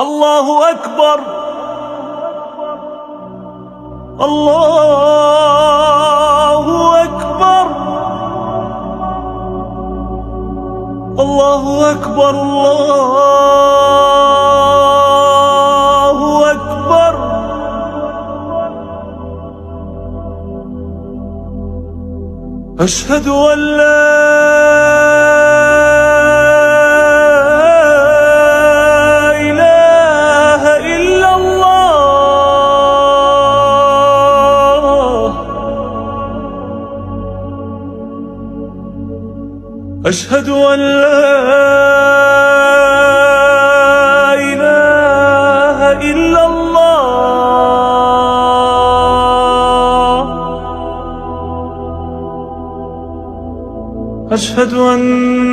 الله أكبر. الله أكبر. الله أكبر. الله أكبر. أشهد أن لا أشهد أن لا إله إلا الله. أشهد أن